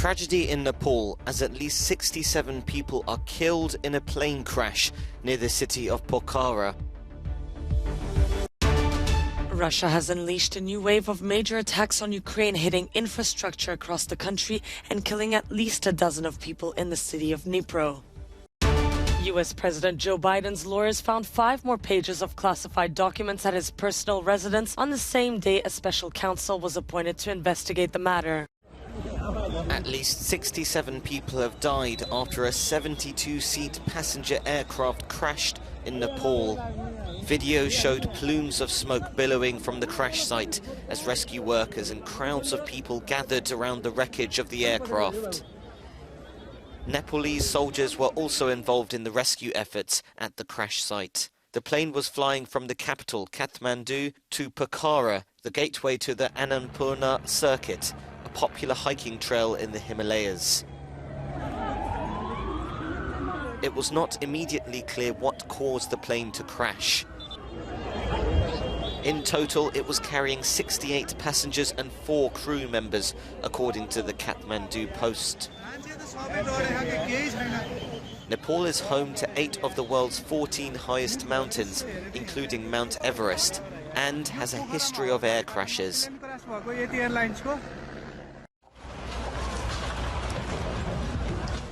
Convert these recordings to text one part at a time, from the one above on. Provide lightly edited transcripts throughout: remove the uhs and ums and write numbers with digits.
Tragedy in Nepal as at least 67 people are killed in a plane crash near the city of Pokhara. Russia has unleashed a new wave of major attacks on Ukraine, hitting infrastructure across the country and killing at least a dozen of people in the city of Dnipro. U.S. President Joe Biden's lawyers found 5 more pages of classified documents at his personal residence on the same day a special counsel was appointed to investigate the matter. At least 67 people have died after a 72-seat passenger aircraft crashed in Nepal. Video showed plumes of smoke billowing from the crash site as rescue workers and crowds of people gathered around the wreckage of the aircraft. Nepalese soldiers were also involved in the rescue efforts at the crash site. The plane was flying from the capital, Kathmandu, to Pokhara, the gateway to the Annapurna circuit, a popular hiking trail in the Himalayas. It was not immediately clear what caused the plane to crash. In total, it was carrying 68 passengers and 4 crew members, according to the Kathmandu Post. Nepal is home to 8 of the world's 14 highest mountains, including Mount Everest, and has a history of air crashes.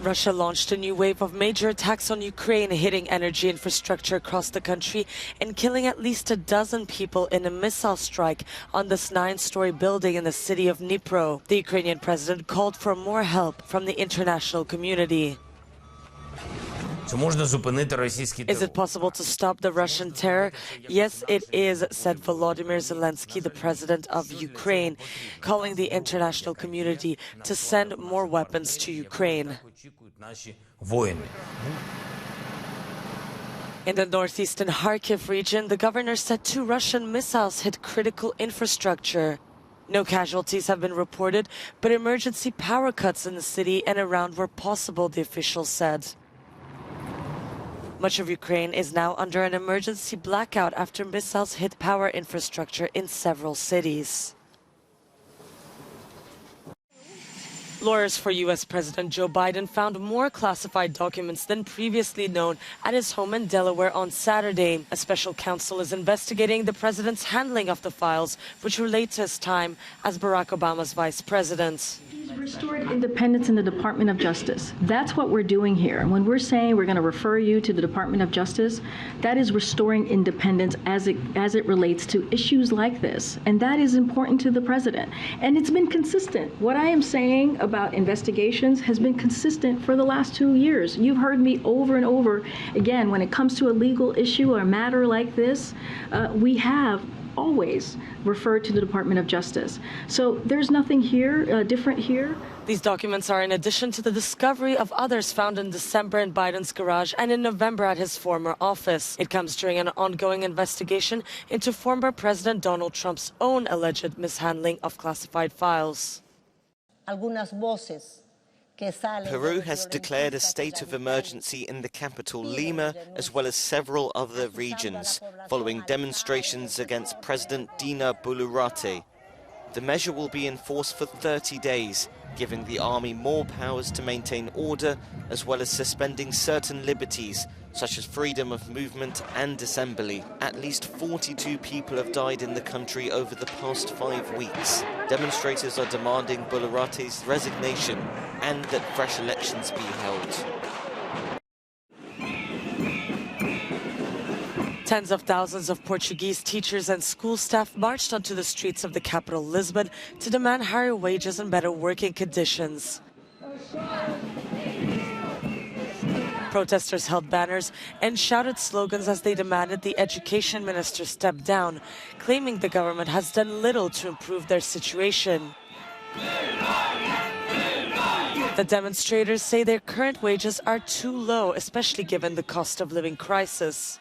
Russia launched a new wave of major attacks on Ukraine, hitting energy infrastructure across the country and killing at least a dozen people in a missile strike on this 9-story building in the city of Dnipro. The Ukrainian president called for more help from the international community. Is it possible to stop the Russian terror? Yes, it is, said Volodymyr Zelensky, the president of Ukraine, calling the international community to send more weapons to Ukraine. In the northeastern Kharkiv region, the governor said 2 Russian missiles hit critical infrastructure. No casualties have been reported, but emergency power cuts in the city and around were possible, the officials said. Much of Ukraine is now under an emergency blackout after missiles hit power infrastructure in several cities. Lawyers for U.S. President Joe Biden found more classified documents than previously known at his home in Delaware on Saturday. A special counsel is investigating the president's handling of the files, which relate to his time as Barack Obama's vice president. Restored independence in the Department of Justice. That's what we're doing here. When we're saying we're going to refer you to the Department of Justice, that is restoring independence as it relates to issues like this. And that is important to the president. And it's been consistent. What I am saying about investigations has been consistent for the last 2 years. You've heard me over and over again, when it comes to a legal issue or a matter like this, we have always referred to the Department of Justice. So there's nothing here different here. These documents are in addition to the discovery of others found in December in Biden's garage and in November at his former office. It comes during an ongoing investigation into former President Donald Trump's own alleged mishandling of classified files. Peru has declared a state of emergency in the capital, Lima, as well as several other regions, following demonstrations against President Dina Boluarte. The measure will be in force for 30 days, giving the army more powers to maintain order, as well as suspending certain liberties, such as freedom of movement and assembly. At least 42 people have died in the country over the past 5 weeks. Demonstrators are demanding Boluarte's resignation and that fresh elections be held. Tens of thousands of Portuguese teachers and school staff marched onto the streets of the capital, Lisbon, to demand higher wages and better working conditions. Protesters held banners and shouted slogans as they demanded the education minister step down, claiming the government has done little to improve their situation. The demonstrators say their current wages are too low, especially given the cost of living crisis.